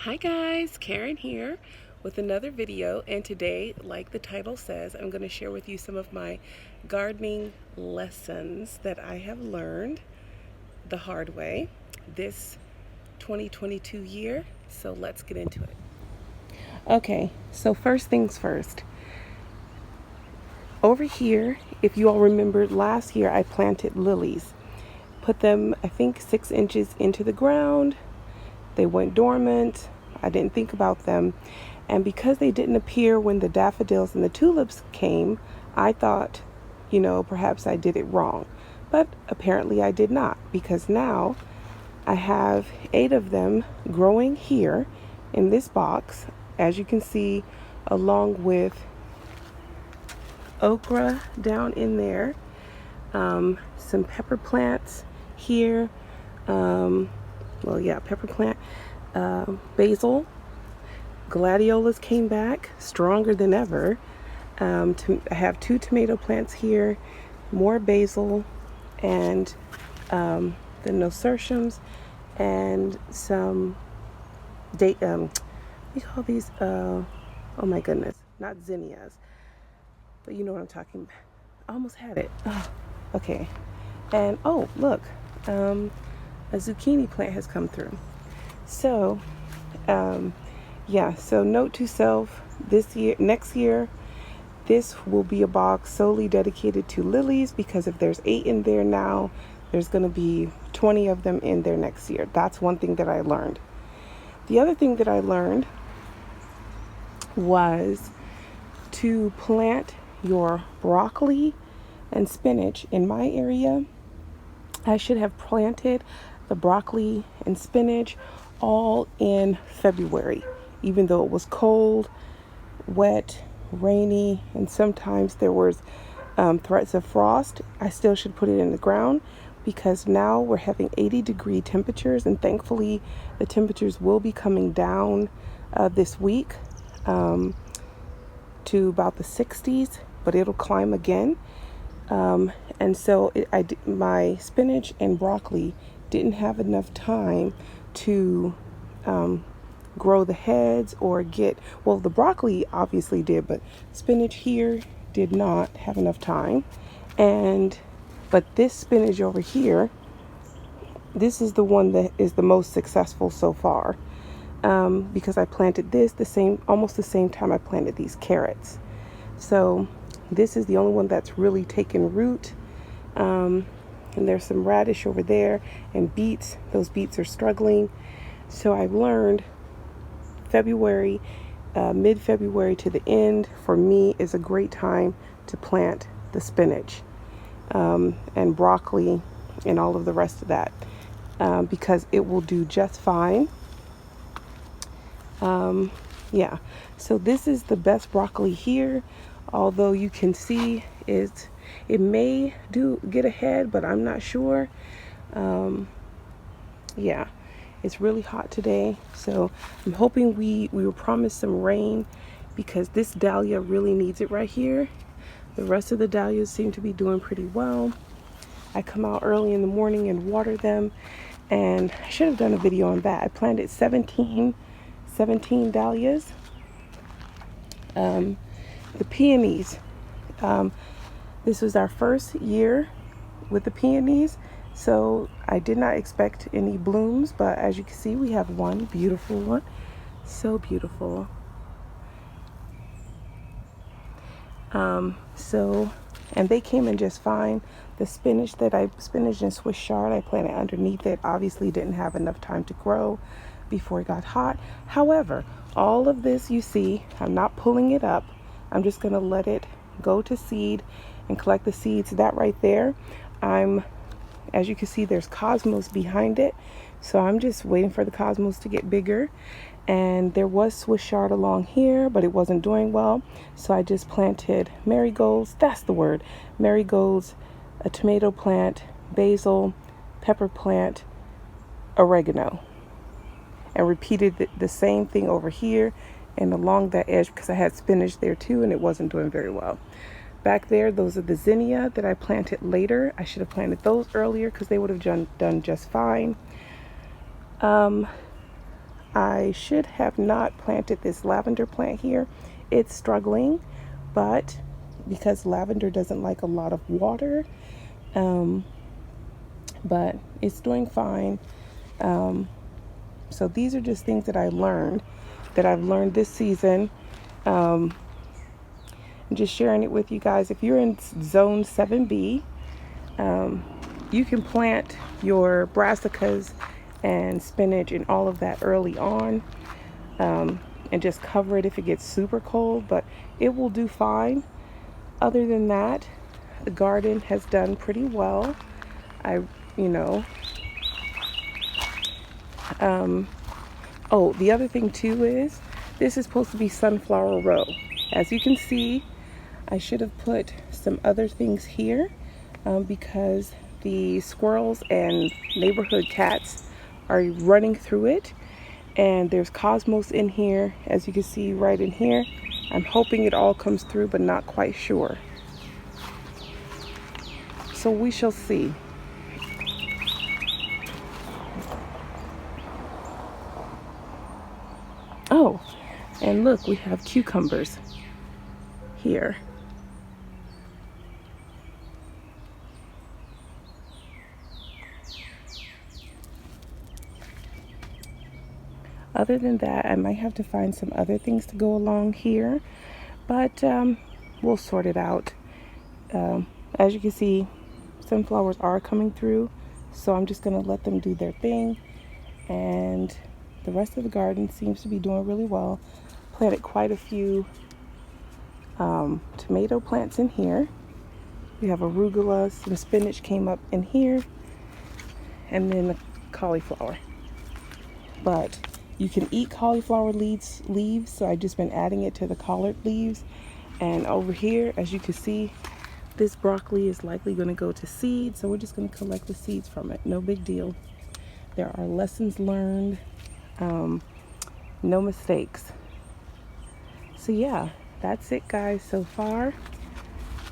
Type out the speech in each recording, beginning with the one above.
Hi guys, Karen here with another video, and today, like the title says, I'm going to share with you some of my gardening lessons that I have learned the hard way this 2022 year. So let's get into it. Okay, so first things first. Over here, if you all remember last year, I planted lilies. Put them, I think, 6 inches into the ground. They went dormant. I didn't think about them. And because they didn't appear when the daffodils and the tulips came, I thought, perhaps I did it wrong. But apparently I did not, because now I have 8 of them growing here in this box, as you can see, along with okra down in there, some pepper plants here, pepper plant, basil, gladiolas came back stronger than ever. I have 2 tomato plants here, more basil, and the nasturtiums, and some we call these oh my goodness, not zinnias, but you know what I'm talking about. I almost had it. Oh, okay. And oh, look, a zucchini plant has come through. So so note to self, next year, this will be a box solely dedicated to lilies, because if there's 8 in there now, there's going to be 20 of them in there next year. That's one thing that I learned. The other thing that I learned was to plant your broccoli and spinach. In my area, I should have planted the broccoli and spinach all in February, even though it was cold, wet, rainy, and sometimes there was threats of frost. I still should put it in the ground, because now we're having 80-degree temperatures, and thankfully the temperatures will be coming down this week to about the 60s, but it'll climb again. And so my spinach and broccoli didn't have enough time to grow the heads or the broccoli obviously did, but spinach here did not have enough time. But this spinach over here, this is the one that is the most successful so far, because I planted this almost the same time I planted these carrots. So this is the only one that's really taken root. And there's some radish over there and beets. Those beets are struggling. So I've learned February, mid-February to the end, for me, is a great time to plant the spinach and broccoli and all of the rest of that, because it will do just fine. So this is the best broccoli here, although you can see it may get ahead, but I'm not sure. It's really hot today, so I'm hoping we were promised some rain, because this dahlia really needs it right here. The rest of the dahlias seem to be doing pretty well. I come out early in the morning and water them, and I should have done a video on that. I planted 17 dahlias. The peonies. This was our first year with the peonies, so I did not expect any blooms, but as you can see, we have one beautiful one. So beautiful. And they came in just fine. The spinach and Swiss chard I planted underneath it obviously didn't have enough time to grow before it got hot. However, all of this, you see, I'm not pulling it up. I'm just going to let it go to seed and collect the seeds. That right there, as you can see, there's cosmos behind it. So I'm just waiting for the cosmos to get bigger. And there was Swiss chard along here, but it wasn't doing well. So I just planted marigolds. That's the word. Marigolds, a tomato plant, basil, pepper plant, oregano. And repeated the same thing over here and along that edge, because I had spinach there too, and it wasn't doing very well. Back there, those are the zinnia that I planted later. I should have planted those earlier, because they would have done just fine. I should have not planted this lavender plant here. It's struggling, but because lavender doesn't like a lot of water, but it's doing fine. So these are just things that I've learned this season. I'm just sharing it with you guys. If you're in zone 7B, you can plant your brassicas and spinach and all of that early on, and just cover it if it gets super cold, but it will do fine. Other than that, the garden has done pretty well. Oh, the other thing too is this is supposed to be sunflower row. As you can see, I should have put some other things here because the squirrels and neighborhood cats are running through it, and there's cosmos in here, as you can see right in here. I'm hoping it all comes through, but not quite sure. So we shall see. Oh, and look, we have cucumbers here. Other than that, I might have to find some other things to go along here, but we'll sort it out. As you can see, sunflowers are coming through, so I'm just going to let them do their thing, and the rest of the garden seems to be doing really well. Planted quite a few tomato plants in here. We have arugula, some spinach came up in here, and then the cauliflower. But you can eat cauliflower leaves, so I've just been adding it to the collard leaves. And over here, as you can see, this broccoli is likely going to go to seed, so we're just going to collect the seeds from it. No big deal. There are lessons learned, no mistakes. So yeah, that's it guys so far.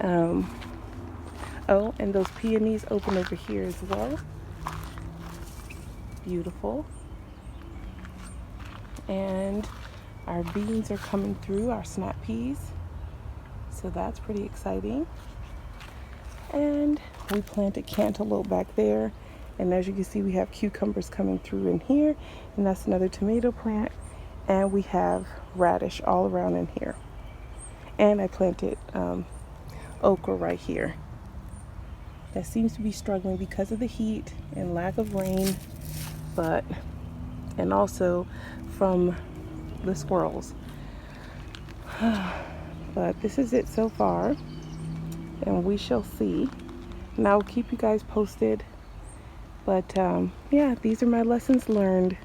Oh, and those peonies open over here as well. Beautiful. And our beans are coming through, our snap peas. So that's pretty exciting. And we planted cantaloupe back there. And as you can see, we have cucumbers coming through in here. And that's another tomato plant. And we have radish all around in here. And I planted okra right here. That seems to be struggling because of the heat and lack of rain, and also from the squirrels. But this is it so far, and we shall see. And I'll keep you guys posted. But yeah, these are my lessons learned.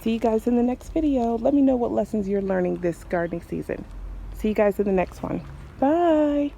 See you guys in the next video. Let me know what lessons you're learning this gardening season. See you guys in the next one. Bye.